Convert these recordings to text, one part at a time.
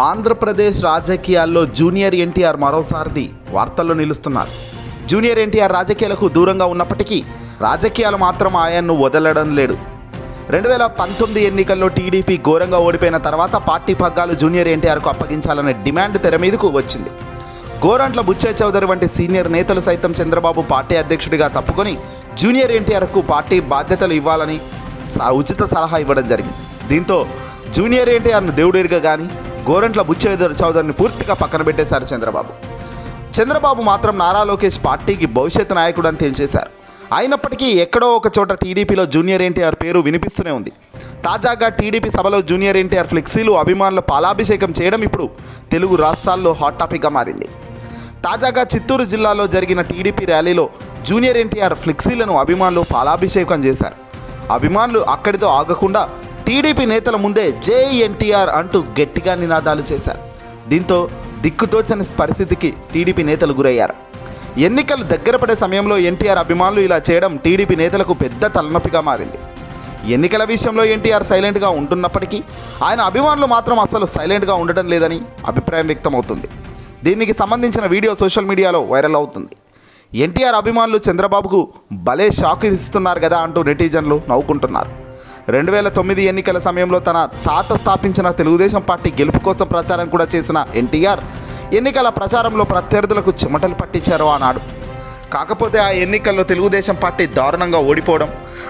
ఆంధ్రప్రదేశ్ రాజకీయాల్లో జూనియర్ ఎన్టీఆర్ మరోసారి వార్తల్లో నిలుస్తున్నారు. జూనియర్ ఎన్టీఆర్ రాజకీయాలకు దూరంగా ఉన్నప్పటికీ రాజకీయాలు మాత్రం ఆయన్ను వదలడం లేదు. 2019 ఎన్నికల్లో టీడీపీ ఘోరంగా ఓడిపోయిన తర్వాత పార్టీ పగ్గాలు జూనియర్ ఎన్టీఆర్కు అప్పగించాలనే డిమాండ్ తెర మీదకు వచ్చింది. గోరంట్ల బుచ్చయ్య చౌదరి వంటి సీనియర్ నేతలు సైతం చంద్రబాబు పార్టీ అధ్యక్షుడిగా తప్పుకొని జూనియర్ ఎన్టీఆర్కు పార్టీ బాధ్యతలు ఇవ్వాలని ఉచిత సలహా ఇవ్వడం జరిగింది. దీంతో జూనియర్ ఎన్టీఆర్ను దేవుడిగా కానీ గోరంట్ల బుచ్చయ్య చౌదరిని పూర్తిగా పక్కన పెట్టేశారు చంద్రబాబు మాత్రం నారా లోకేష్ పార్టీకి భవిష్యత్ నాయకుడు అని తేల్చేశారు. అయినప్పటికీ ఎక్కడో ఒక చోట టీడీపీలో జూనియర్ ఎన్టీఆర్ పేరు వినిపిస్తూనే ఉంది. తాజాగా టీడీపీ సభలో జూనియర్ ఎన్టీఆర్ ఫ్లెక్సీలు అభిమానుల పాలాభిషేకం చేయడం ఇప్పుడు తెలుగు రాష్ట్రాల్లో హాట్ టాపిక్గా మారింది. తాజాగా చిత్తూరు జిల్లాలో జరిగిన టీడీపీ ర్యాలీలో జూనియర్ ఎన్టీఆర్ ఫ్లెక్సీలను అభిమానులు పాలాభిషేకం చేశారు. అభిమానులు అక్కడితో ఆగకుండా టీడీపీ నేతల ముందే జై ఎన్టీఆర్ అంటూ గట్టిగా నినాదాలు చేశారు. దీంతో దిక్కుతోచని పరిస్థితికి టీడీపీ నేతలు గురయ్యారు. ఎన్నికలు దగ్గర పడే సమయంలో ఎన్టీఆర్ అభిమానులు ఇలా చేయడం టీడీపీ నేతలకు పెద్ద తలనొప్పిగా మారింది. ఎన్నికల విషయంలో ఎన్టీఆర్ సైలెంట్గా ఉంటున్నప్పటికీ ఆయన అభిమానులు మాత్రం అసలు సైలెంట్గా ఉండడం లేదని అభిప్రాయం వ్యక్తమవుతుంది. దీనికి సంబంధించిన వీడియో సోషల్ మీడియాలో వైరల్ అవుతుంది. ఎన్టీఆర్ అభిమానులు చంద్రబాబుకు భలే షాక్ ఇస్తున్నారు కదా అంటూ నెటిజన్లు నవ్వుకుంటున్నారు. 2009 ఎన్నికల సమయంలో తన తాత స్థాపించిన తెలుగుదేశం పార్టీ గెలుపు కోసం ప్రచారం కూడా చేసిన ఎన్టీఆర్ ఎన్నికల ప్రచారంలో ప్రత్యర్థులకు చెమటలు పట్టించారు అన్నాడు. కాకపోతే ఆ ఎన్నికల్లో తెలుగుదేశం పార్టీ దారుణంగా ఓడిపోవడం,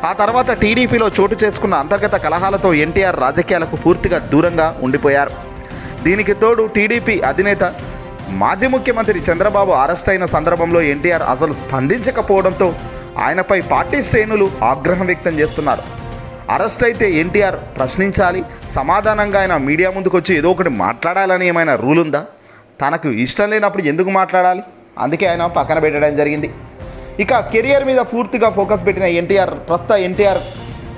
ఆ తర్వాత టీడీపీలో చోటు చేసుకున్న అంతర్గత కలహాలతో ఎన్టీఆర్ రాజకీయాలకు పూర్తిగా దూరంగా ఉండిపోయారు. దీనికి తోడు టీడీపీ అధినేత మాజీ ముఖ్యమంత్రి చంద్రబాబు అరెస్ట్ అయిన సందర్భంలో ఎన్టీఆర్ అసలు స్పందించకపోవడంతో ఆయనపై పార్టీ శ్రేణులు ఆగ్రహం వ్యక్తం చేస్తున్నారు. అరెస్ట్ అయితే ఎన్టీఆర్ ప్రశ్నించాలి, సమాధానంగా ఆయన మీడియా ముందుకు వచ్చి ఏదో ఒకటి మాట్లాడాలని ఏమైనా రూల్ ఉందా? తనకు ఇష్టం లేనప్పుడు ఎందుకు మాట్లాడాలి? అందుకే ఆయన పక్కన పెట్టడం జరిగింది. ఇక కెరియర్ మీద పూర్తిగా ఫోకస్ పెట్టిన ఎన్టీఆర్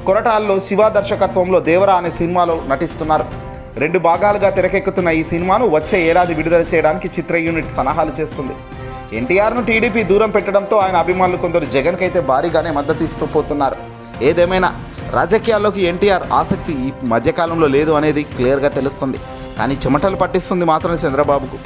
కొరటాల్లో శివ దర్శకత్వంలో దేవరా అనే సినిమాలో నటిస్తున్నారు. 2 భాగాలుగా తెరకెక్కుతున్న ఈ సినిమాను వచ్చే ఏడాది విడుదల చేయడానికి చిత్ర యూనిట్ సన్నాహాలు చేస్తుంది. ఎన్టీఆర్ను టీడీపీ దూరం పెట్టడంతో ఆయన అభిమానులు కొందరు జగన్కి అయితే భారీగానే మద్దతు ఇస్తూ పోతున్నారు. ఏదేమైనా రాజకీయాల్లోకి ఎన్టీఆర్ ఆసక్తి ఈ మధ్యకాలంలో లేదు అనేది క్లియర్గా తెలుస్తుంది. కానీ చెమటలు పట్టిస్తుంది మాత్రం చంద్రబాబుకు.